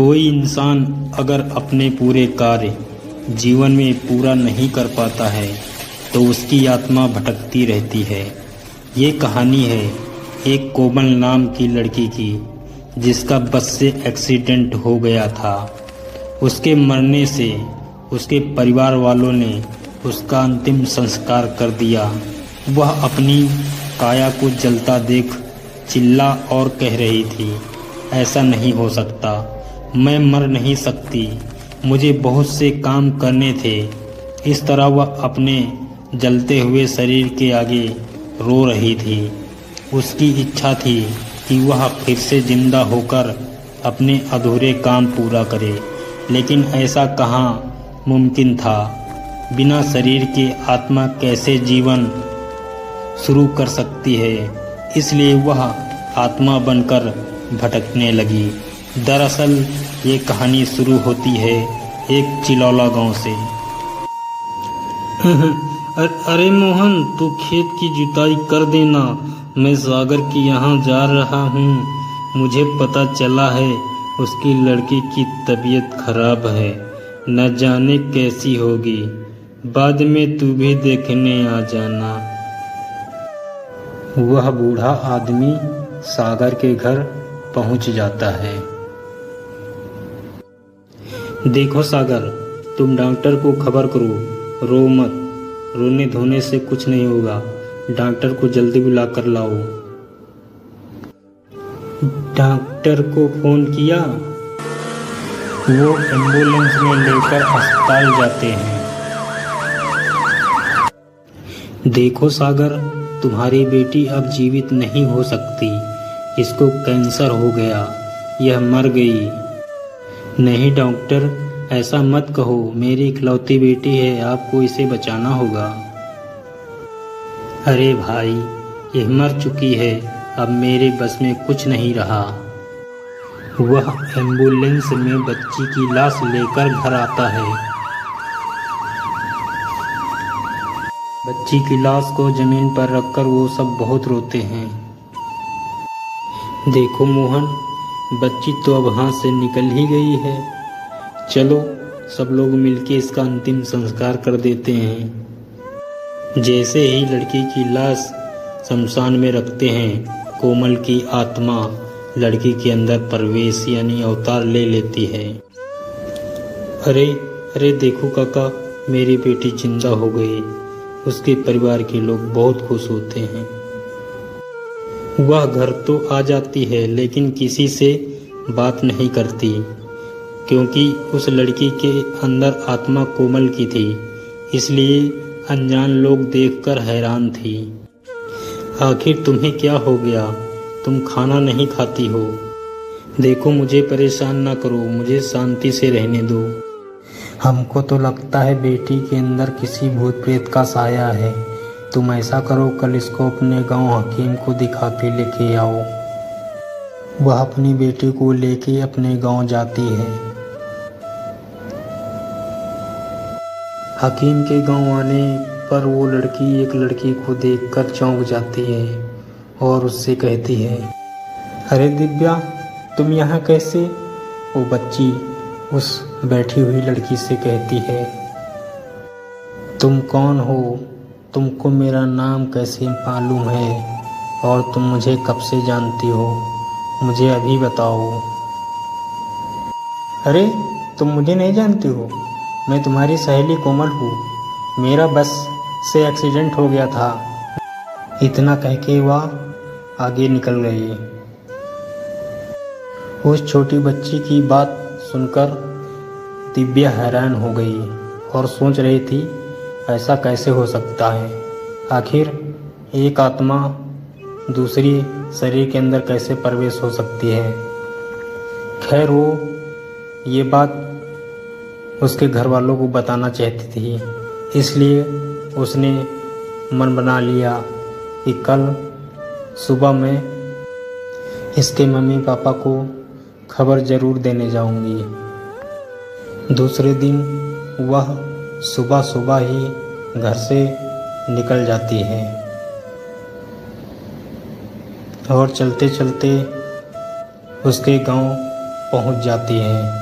कोई इंसान अगर अपने पूरे कार्य जीवन में पूरा नहीं कर पाता है तो उसकी आत्मा भटकती रहती है। ये कहानी है एक कोमल नाम की लड़की की जिसका बस से एक्सीडेंट हो गया था। उसके मरने से उसके परिवार वालों ने उसका अंतिम संस्कार कर दिया। वह अपनी काया को जलता देख चिल्ला और कह रही थी, ऐसा नहीं हो सकता, मैं मर नहीं सकती, मुझे बहुत से काम करने थे। इस तरह वह अपने जलते हुए शरीर के आगे रो रही थी। उसकी इच्छा थी कि वह फिर से जिंदा होकर अपने अधूरे काम पूरा करे, लेकिन ऐसा कहाँ मुमकिन था। बिना शरीर के आत्मा कैसे जीवन शुरू कर सकती है। इसलिए वह आत्मा बनकर भटकने लगी। दरअसल ये कहानी शुरू होती है एक चिलौला गांव से। अरे मोहन, तू खेत की जुताई कर देना, मैं सागर के यहाँ जा रहा हूँ। मुझे पता चला है उसकी लड़की की तबीयत खराब है, न जाने कैसी होगी। बाद में तू भी देखने आ जाना। वह बूढ़ा आदमी सागर के घर पहुंच जाता है। देखो सागर, तुम डॉक्टर को खबर करो, रो मत, रोने धोने से कुछ नहीं होगा। डॉक्टर को जल्दी बुला कर लाओ। डॉक्टर को फोन किया, वो एम्बुलेंस में लेकर अस्पताल जाते हैं। देखो सागर, तुम्हारी बेटी अब जीवित नहीं हो सकती, इसको कैंसर हो गया, यह मर गई। नहीं डॉक्टर, ऐसा मत कहो, मेरी इकलौती बेटी है, आपको इसे बचाना होगा। अरे भाई, यह मर चुकी है, अब मेरे बस में कुछ नहीं रहा। वह एम्बुलेंस में बच्ची की लाश लेकर घर आता है। बच्ची की लाश को जमीन पर रखकर वो सब बहुत रोते हैं। देखो मोहन, बच्ची तो अब हाथ से निकल ही गई है। चलो सब लोग मिलके इसका अंतिम संस्कार कर देते हैं। जैसे ही लड़की की लाश शमशान में रखते हैं, कोमल की आत्मा लड़की के अंदर प्रवेश यानी अवतार ले लेती है। अरे अरे देखो काका, मेरी बेटी जिंदा हो गई। उसके परिवार के लोग बहुत खुश होते हैं। वह घर तो आ जाती है लेकिन किसी से बात नहीं करती, क्योंकि उस लड़की के अंदर आत्मा कोमल की थी, इसलिए अनजान लोग देखकर हैरान थी। आखिर तुम्हें क्या हो गया? तुम खाना नहीं खाती हो। देखो मुझे परेशान ना करो, मुझे शांति से रहने दो। हमको तो लगता है बेटी के अंदर किसी भूत प्रेत का साया है। तुम ऐसा करो, कल इसको अपने गांव हकीम को दिखा के लेके आओ। वह अपनी बेटी को लेके अपने गांव जाती है। हकीम के गांव आने पर वो लड़की एक लड़की को देखकर चौंक जाती है और उससे कहती है, अरे दिव्या, तुम यहाँ कैसे? वो बच्ची उस बैठी हुई लड़की से कहती है, तुम कौन हो? तुमको मेरा नाम कैसे मालूम है? और तुम मुझे कब से जानती हो? मुझे अभी बताओ। अरे तुम मुझे नहीं जानती हो? मैं तुम्हारी सहेली कोमल हूँ। मेरा बस से एक्सीडेंट हो गया था। इतना कह के वह आगे निकल गई। उस छोटी बच्ची की बात सुनकर दिव्या हैरान हो गई और सोच रही थी, ऐसा कैसे हो सकता है? आखिर एक आत्मा दूसरी शरीर के अंदर कैसे प्रवेश हो सकती है? खैर वो ये बात उसके घर वालों को बताना चाहती थी, इसलिए उसने मन बना लिया कि कल सुबह मैं इसके मम्मी पापा को खबर ज़रूर देने जाऊंगी। दूसरे दिन वह सुबह सुबह ही घर से निकल जाती है और चलते चलते उसके गांव पहुंच जाती है।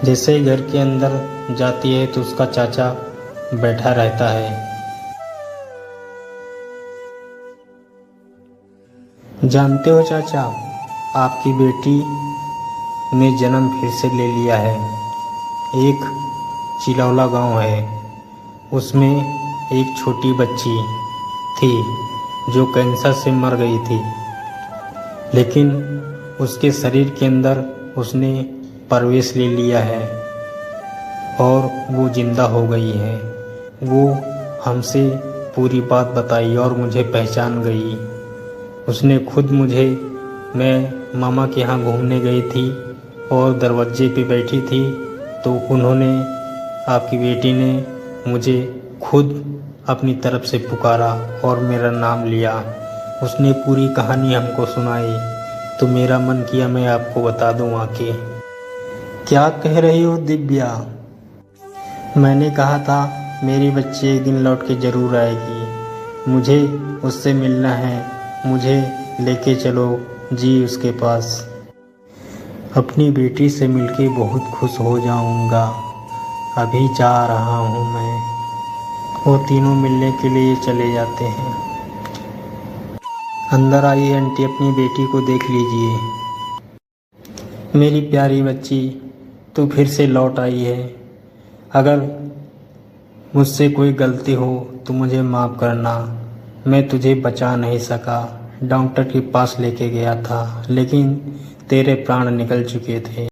जैसे ही घर के अंदर जाती है तो उसका चाचा बैठा रहता है। जानते हो चाचा, आपकी बेटी ने जन्म फिर से ले लिया है। एक चिलौला गांव है, उसमें एक छोटी बच्ची थी जो कैंसर से मर गई थी, लेकिन उसके शरीर के अंदर उसने प्रवेश ले लिया है और वो जिंदा हो गई है। वो हमसे पूरी बात बताई और मुझे पहचान गई। उसने खुद मुझे, मैं मामा के यहाँ घूमने गई थी और दरवाजे पे बैठी थी तो उन्होंने, आपकी बेटी ने मुझे खुद अपनी तरफ से पुकारा और मेरा नाम लिया। उसने पूरी कहानी हमको सुनाई तो मेरा मन किया मैं आपको बता दूं आके। क्या कह रही हो दिव्या? मैंने कहा था मेरी बच्ची एक दिन लौट के ज़रूर आएगी, मुझे उससे मिलना है, मुझे लेके चलो जी उसके पास। अपनी बेटी से मिलके बहुत खुश हो जाऊंगा, अभी जा रहा हूँ मैं। वो तीनों मिलने के लिए चले जाते हैं। अंदर आइए आंटी, अपनी बेटी को देख लीजिए। मेरी प्यारी बच्ची, तू फिर से लौट आई है। अगर मुझसे कोई गलती हो तो मुझे माफ़ करना। मैं तुझे बचा नहीं सका, डॉक्टर के पास लेके गया था लेकिन तेरे प्राण निकल चुके थे।